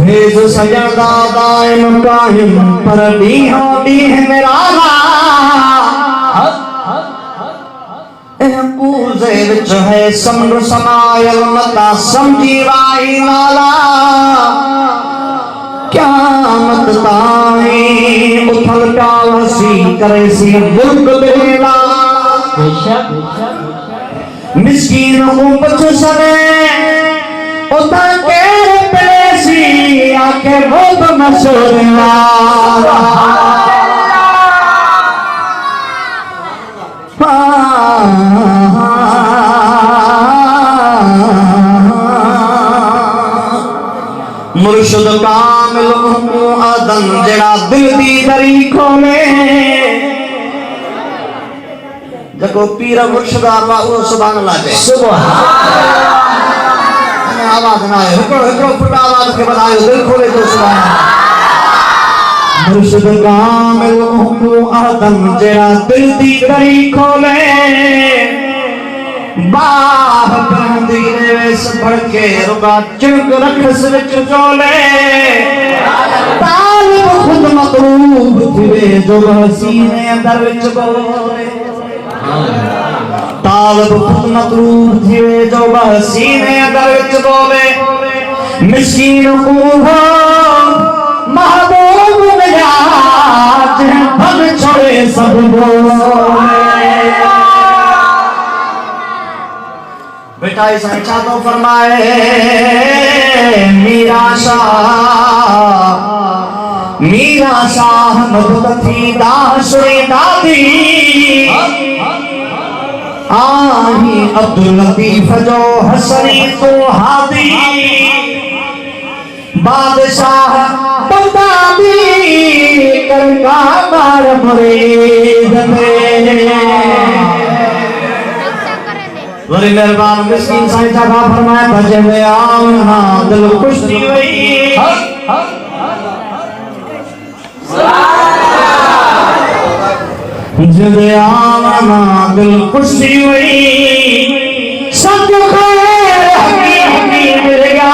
phase सजदा दायम कायम पर दीहा दीह मेरा पूजे विच है समर समायल मता समझी वाई नाला क़यामत ताईं उथल कावसी करे सी मुल्क बेला मिस्कीन को बच सने उता केर पेसी आके बहुत मशोरा मुर्शिद कामिल आदम जड़ा दिल दी दरी खोले जको पीर मुर्शिद अल्लाह सुभान अल्लाह दे सुभान आवाज ना है हिकड़ो फुट आवाज के बनायो दिल खोले तो सुभान मुर्शिद कामिल आदम जड़ा दिल दी दरी खोले बाह बंदी रेस भर के रुगा चिंक रखस विच चोले तालिब खुद मतलूब थिवे जो हसीने अंदर विच बोले तालिब खुद मतलूब थिवे जो हसीने अंदर विच बोले मिस्कीन को महबूब मिला भग छोड़े सब बोले बेटा इस अच्छा तो फरमाए मीरा शाह मदद थी दाशे दादी आही अब्दुल लतीफ जो हसनी तो हादी बादशाह बगदादी करका मार मुरीद बड़ी मेहरबान मिस्कीन साईं साहब फरमाए बजे में आमना दिल खुश थी वही जदे आमना दिल खुश थी वही सब खैर हकी मिल गया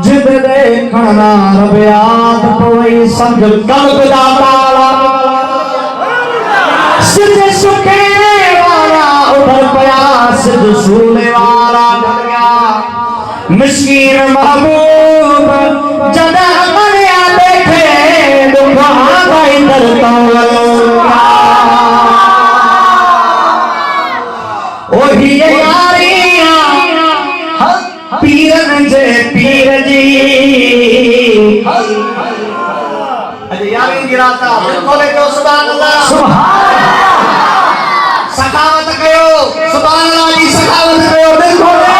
जिद देखना रब याद पवई समझ कल्ब दा ताला सिद्धे सुखे उधर प्रयास दूसरे वाला डर गया मिस्कीन महबूब जदा मरिया देखे दुखा भाई दर्द ओही यारियां पीरन जे पीर जी अरे यारी गिराता खोले तो सुभान अल्लाह सखावत कयो सुभान अल्लाह जी सखावत कयो दिल खोले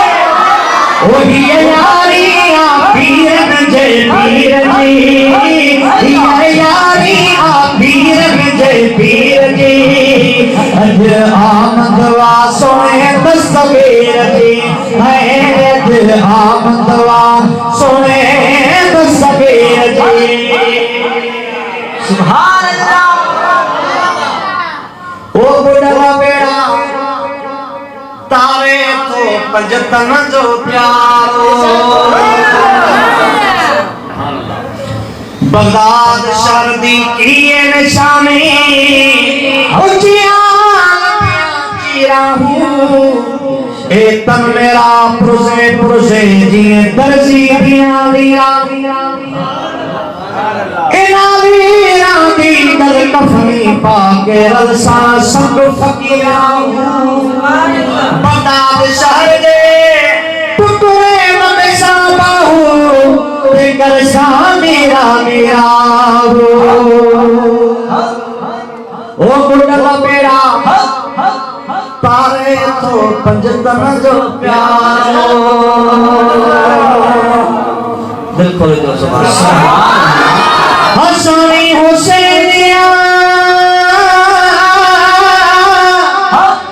ओही यारियां पीरन जे पीर जी यारियां पीरन जे पीर जी अज आमद वा सोने दस्तगीर जी है अज आमद वा सोने दस्तगीर जी सुभान अल्लाह ओ बुढ़ा बेड़ा तारे तो पंजतन जो प्यारो बगदाद शर्दी की निशानी ए तन मेरा पुरसे पुरसे जिए दर्जी दिया दिया दर कफनी पाके रलसा संग फकीरा बगदाद शहर दे टुकड़े ममेशा बाहू ते करसा मेरा मेरा ओ बुढ़ा बेड़ा तारे तो पंजतन जो प्यारो दिल खोले तो सुभान हसनी हुसैनिया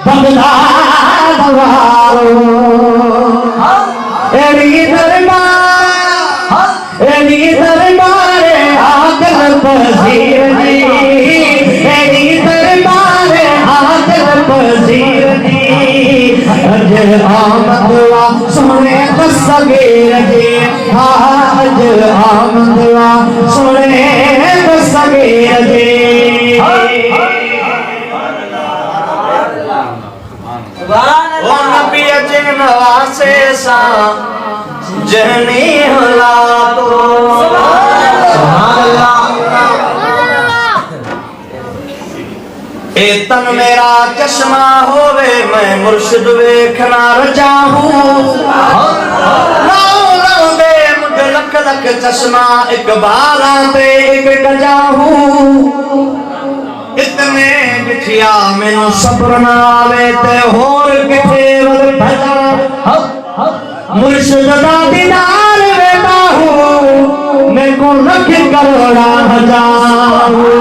बगदाद वालो एरी दरबार आकर पसीर जी एरी दरबार अज आमदवा सोने दसगीर जी अज आमदवा सोने दसगीर जी ओ नबी अजे नवासे सा जहनी हला तो ए तन मेरा चश्मा होवे मैं मुर्शिद वेखना रजाहूं लाओ दे मुझे लख लख चश्मा एक बाला ते एक गजाहूं इतने बिठिया मैनू सब्र ना आवे ते होर किथे वल भजा मुर्शिद दा दीदार वेदा हूं मैं को लख करोड़ा हजाहूं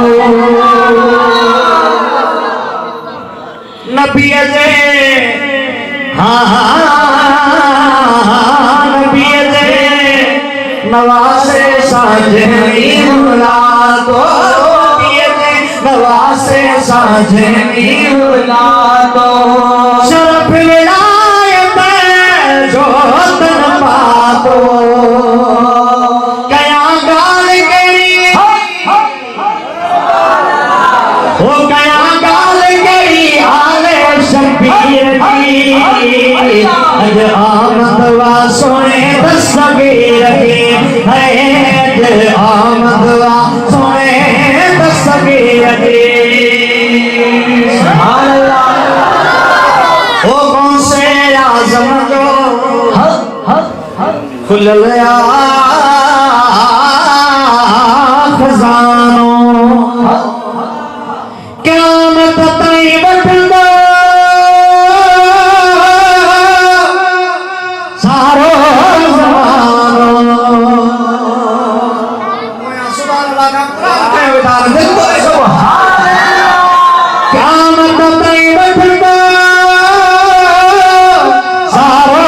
नबी जे नबी जे नवासे साजनी मुलाको नवासे साजनी मुलाको शरफ विलायत जोत पातो कया गाल करी ओ कया गाल करी आले शबीर की अज आमदवा सोने दसगीर की अज आमदवा सोने दसगीर की ओ कौन से आज़म जो खुल गया खजानो क़यामत ताईं वठंदो सारो ज़मानो सुभान अल्लाह का कुरान है बेटा देखो सुभान अल्लाह क़यामत ताईं वठंदो सारो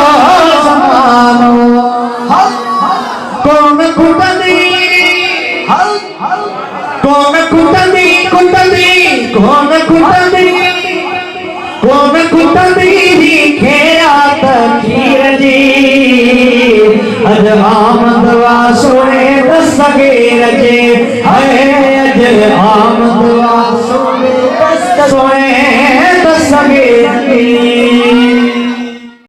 ज़मानो कौन कुटंदी कौन कुटंदी कुटंदी कौन कुटंदी कौन कुटंदी खेरा तखीर जी अज आमदवा सोने दसगीर जी अज आमदवा सोने दसगीर जी